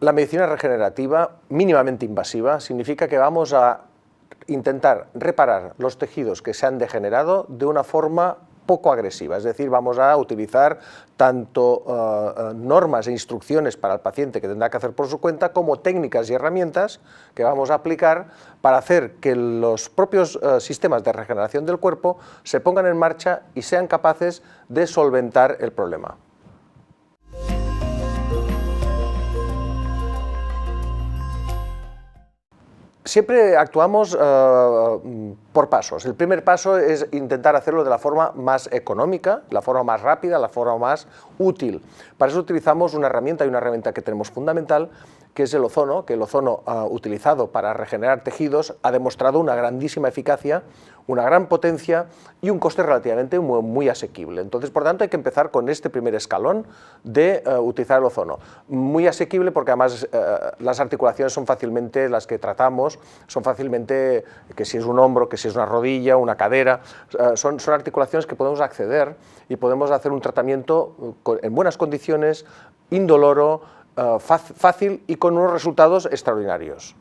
La medicina regenerativa, mínimamente invasiva, significa que vamos a intentar reparar los tejidos que se han degenerado de una forma poco agresiva, es decir, vamos a utilizar tanto normas e instrucciones para el paciente que tendrá que hacer por su cuenta, como técnicas y herramientas que vamos a aplicar para hacer que los propios sistemas de regeneración del cuerpo se pongan en marcha y sean capaces de solventar el problema. Siempre actuamos por pasos. El primer paso es intentar hacerlo de la forma más económica, la forma más rápida, la forma más útil. Para eso utilizamos una herramienta, y una herramienta que tenemos fundamental, que es el ozono, que el ozono utilizado para regenerar tejidos ha demostrado una grandísima eficacia, una gran potencia y un coste relativamente muy asequible. Entonces, por tanto, hay que empezar con este primer escalón de utilizar el ozono. Muy asequible porque además las articulaciones son fácilmente, las que tratamos, son fácilmente, que si es un hombro, que si es una rodilla, una cadera, son articulaciones que podemos acceder y podemos hacer un tratamiento en buenas condiciones, indoloro, fácil y con unos resultados extraordinarios.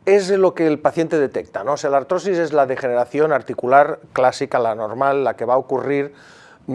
Es lo que el paciente detecta, ¿no? O sea, la artrosis es la degeneración articular clásica, la normal, la que va a ocurrir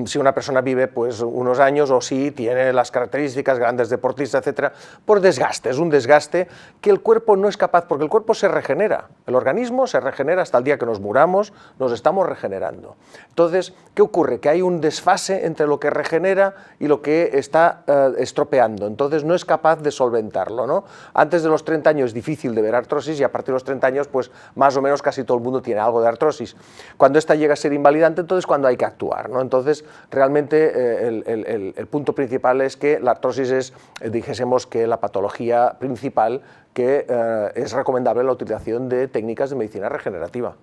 si una persona vive pues unos años o si tiene las características, grandes deportistas, etcétera, por desgaste. Es un desgaste que el cuerpo no es capaz, porque el cuerpo se regenera, el organismo se regenera hasta el día que nos muramos, nos estamos regenerando. Entonces, ¿qué ocurre? Que hay un desfase entre lo que regenera y lo que está estropeando, entonces no es capaz de solventarlo, ¿no? Antes de los 30 años es difícil de ver artrosis y a partir de los 30 años pues más o menos casi todo el mundo tiene algo de artrosis. Cuando esta llega a ser invalidante, entonces cuando hay que actuar, ¿no? Entonces, realmente el punto principal es que la artrosis es, dijésemos que la patología principal que es recomendable la utilización de técnicas de medicina regenerativa.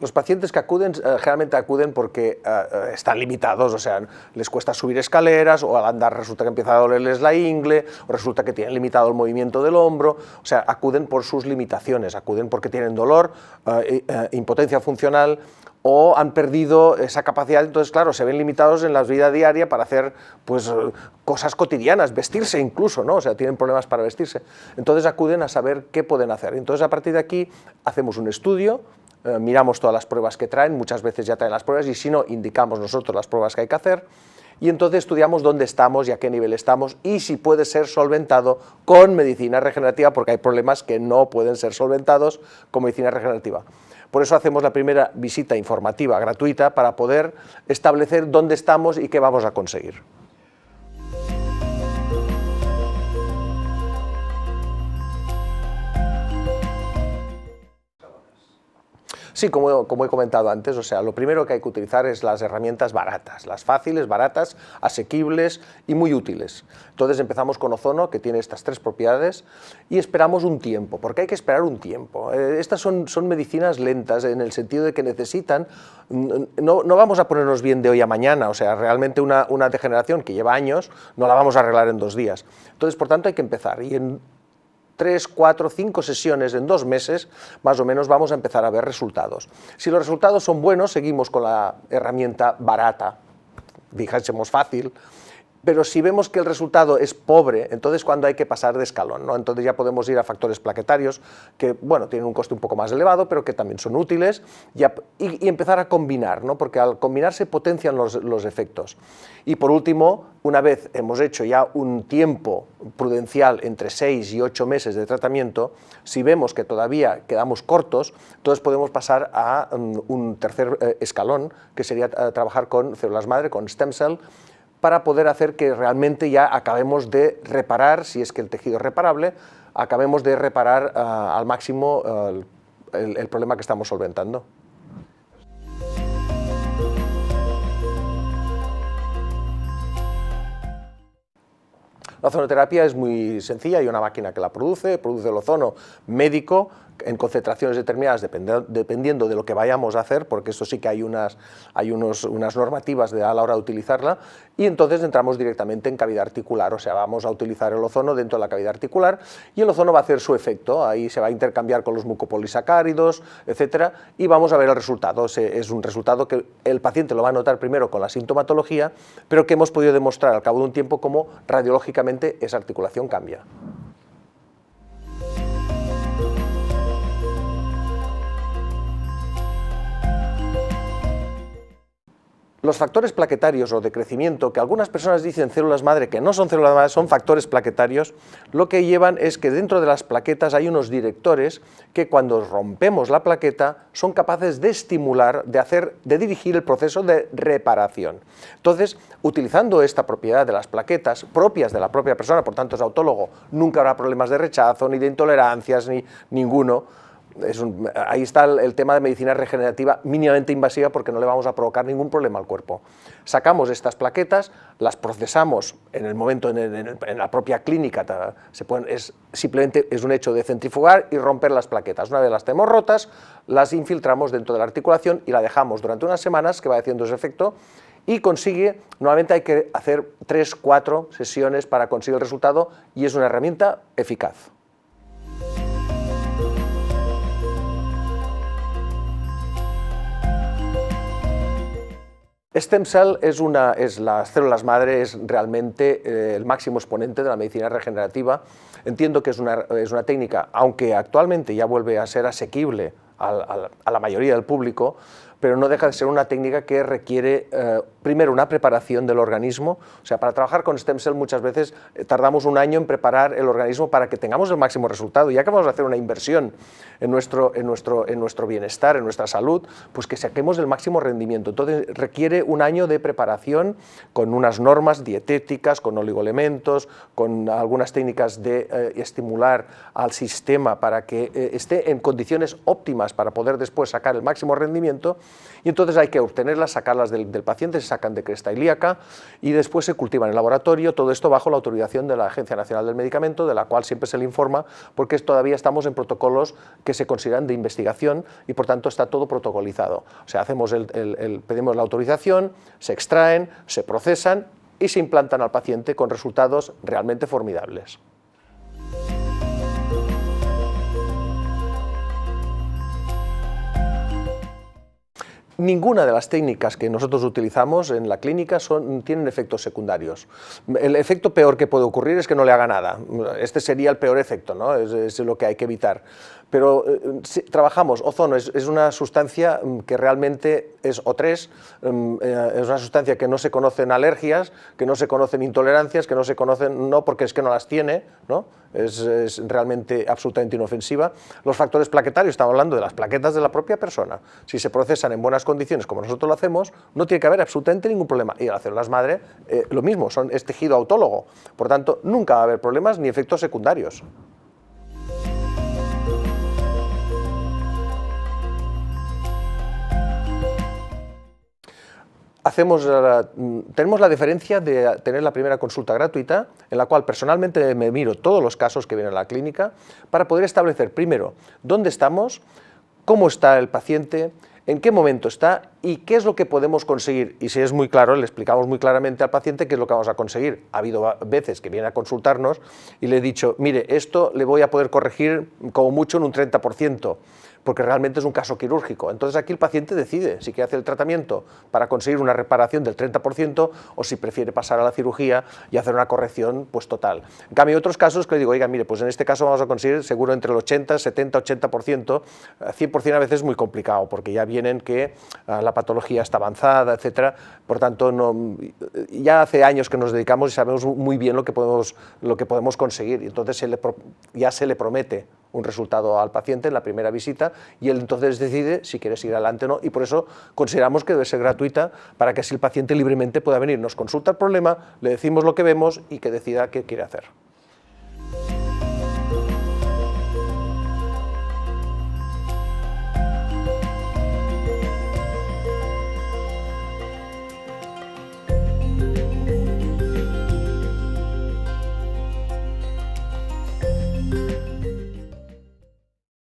Los pacientes que acuden, generalmente acuden porque están limitados, o sea, les cuesta subir escaleras, o al andar resulta que empieza a dolerles la ingle, o resulta que tienen limitado el movimiento del hombro, o sea, acuden por sus limitaciones, acuden porque tienen dolor, impotencia funcional, o han perdido esa capacidad, entonces claro, se ven limitados en la vida diaria para hacer pues cosas cotidianas, vestirse incluso, ¿no? O sea, tienen problemas para vestirse, entonces acuden a saber qué pueden hacer. Entonces a partir de aquí hacemos un estudio, miramos todas las pruebas que traen, muchas veces ya traen las pruebas y si no, indicamos nosotros las pruebas que hay que hacer y entonces estudiamos dónde estamos y a qué nivel estamos y si puede ser solventado con medicina regenerativa, porque hay problemas que no pueden ser solventados con medicina regenerativa. Por eso hacemos la primera visita informativa gratuita para poder establecer dónde estamos y qué vamos a conseguir. Sí, como he comentado antes, o sea, lo primero que hay que utilizar es las herramientas baratas, las fáciles, baratas, asequibles y muy útiles. Entonces empezamos con ozono, que tiene estas tres propiedades, y esperamos un tiempo, porque hay que esperar un tiempo. Estas son medicinas lentas en el sentido de que necesitan, no vamos a ponernos bien de hoy a mañana, o sea, realmente una degeneración que lleva años no la vamos a arreglar en 2 días. Entonces, por tanto, hay que empezar, y en 3, 4, 5 sesiones en 2 meses, más o menos vamos a empezar a ver resultados. Si los resultados son buenos, seguimos con la herramienta barata, dijésemos fácil, pero si vemos que el resultado es pobre, entonces cuando hay que pasar de escalón, ¿no? Entonces ya podemos ir a factores plaquetarios que, bueno, tienen un coste un poco más elevado, pero que también son útiles, y empezar a combinar, ¿no? Porque al combinar se potencian los efectos. Y por último, una vez hemos hecho ya un tiempo prudencial entre 6 y 8 meses de tratamiento, si vemos que todavía quedamos cortos, entonces podemos pasar a un tercer escalón, que sería trabajar con células madre, con stem cell, para poder hacer que realmente ya acabemos de reparar, si es que el tejido es reparable, acabemos de reparar al máximo el problema que estamos solventando. La ozonoterapia es muy sencilla, hay una máquina que la produce el ozono médico, en concentraciones determinadas dependiendo de lo que vayamos a hacer, porque eso sí que hay unas normativas a la hora de utilizarla, y entonces entramos directamente en cavidad articular, o sea, vamos a utilizar el ozono dentro de la cavidad articular y el ozono va a hacer su efecto, ahí se va a intercambiar con los mucopolisacáridos, etcétera, y vamos a ver el resultado. Es un resultado que el paciente lo va a notar primero con la sintomatología, pero que hemos podido demostrar al cabo de un tiempo cómo radiológicamente esa articulación cambia. Los factores plaquetarios o de crecimiento, que algunas personas dicen células madre, que no son células madre, son factores plaquetarios, lo que llevan es que dentro de las plaquetas hay unos directores que cuando rompemos la plaqueta son capaces de estimular, de dirigir el proceso de reparación. Entonces, utilizando esta propiedad de las plaquetas, propias de la propia persona, por tanto es autólogo, nunca habrá problemas de rechazo, ni de intolerancias, ni ninguno. Ahí está el tema de medicina regenerativa mínimamente invasiva porque no le vamos a provocar ningún problema al cuerpo. Sacamos estas plaquetas, las procesamos en el momento en la propia clínica, simplemente es un hecho de centrifugar y romper las plaquetas. Una vez las tenemos rotas, las infiltramos dentro de la articulación y la dejamos durante unas semanas que va haciendo ese efecto y normalmente hay que hacer 3-4 sesiones para conseguir el resultado y es una herramienta eficaz. Stem cell las células madre es realmente el máximo exponente de la medicina regenerativa. Entiendo que es una técnica, aunque actualmente ya vuelve a ser asequible a la mayoría del público, pero no deja de ser una técnica que requiere primero una preparación del organismo. O sea, para trabajar con stem cell muchas veces tardamos un año en preparar el organismo para que tengamos el máximo resultado. Ya que vamos a hacer una inversión en nuestro bienestar, en nuestra salud, pues que saquemos el máximo rendimiento. Entonces requiere un año de preparación con unas normas dietéticas, con oligoelementos, con algunas técnicas de estimular al sistema para que esté en condiciones óptimas para poder después sacar el máximo rendimiento. Y entonces hay que obtenerlas, sacarlas del paciente, se sacan de cresta ilíaca y después se cultivan en el laboratorio, todo esto bajo la autorización de la Agencia Nacional del Medicamento, de la cual siempre se le informa, porque todavía estamos en protocolos que se consideran de investigación y por tanto está todo protocolizado. O sea, pedimos la autorización, se extraen, se procesan y se implantan al paciente con resultados realmente formidables. Ninguna de las técnicas que nosotros utilizamos en la clínica tienen efectos secundarios. El efecto peor que puede ocurrir es que no le haga nada. Este sería el peor efecto, ¿no? Es lo que hay que evitar. Pero si trabajamos, ozono es una sustancia que realmente es O3, es una sustancia que no se conocen alergias, que no se conocen intolerancias, que no se conocen, no porque es que no las tiene, ¿no? Es realmente absolutamente inofensiva. Los factores plaquetarios, estamos hablando de las plaquetas de la propia persona. Si se procesan en buenas condiciones como nosotros lo hacemos, no tiene que haber absolutamente ningún problema. Y las células madre, lo mismo, es tejido autólogo. Por tanto, nunca va a haber problemas ni efectos secundarios. Tenemos la diferencia de tener la primera consulta gratuita, en la cual personalmente me miro todos los casos que vienen a la clínica, para poder establecer primero dónde estamos, cómo está el paciente, en qué momento está y qué es lo que podemos conseguir. Y si es muy claro, le explicamos muy claramente al paciente qué es lo que vamos a conseguir. Ha habido veces que viene a consultarnos y le he dicho, mire, esto le voy a poder corregir como mucho en un 30%. Porque realmente es un caso quirúrgico. Entonces aquí el paciente decide si quiere hacer el tratamiento para conseguir una reparación del 30% o si prefiere pasar a la cirugía y hacer una corrección pues total. En cambio hay otros casos que le digo, oiga, mire, pues en este caso vamos a conseguir seguro entre el 80, 70, 80%, 100% a veces es muy complicado porque ya vienen que la patología está avanzada, etcétera. Por tanto, ya hace años que nos dedicamos y sabemos muy bien lo que podemos conseguir. Y entonces ya se le promete un resultado al paciente en la primera visita y él entonces decide si quiere seguir adelante o no, y por eso consideramos que debe ser gratuita para que así el paciente libremente pueda venir, nos consulta el problema, le decimos lo que vemos y que decida qué quiere hacer.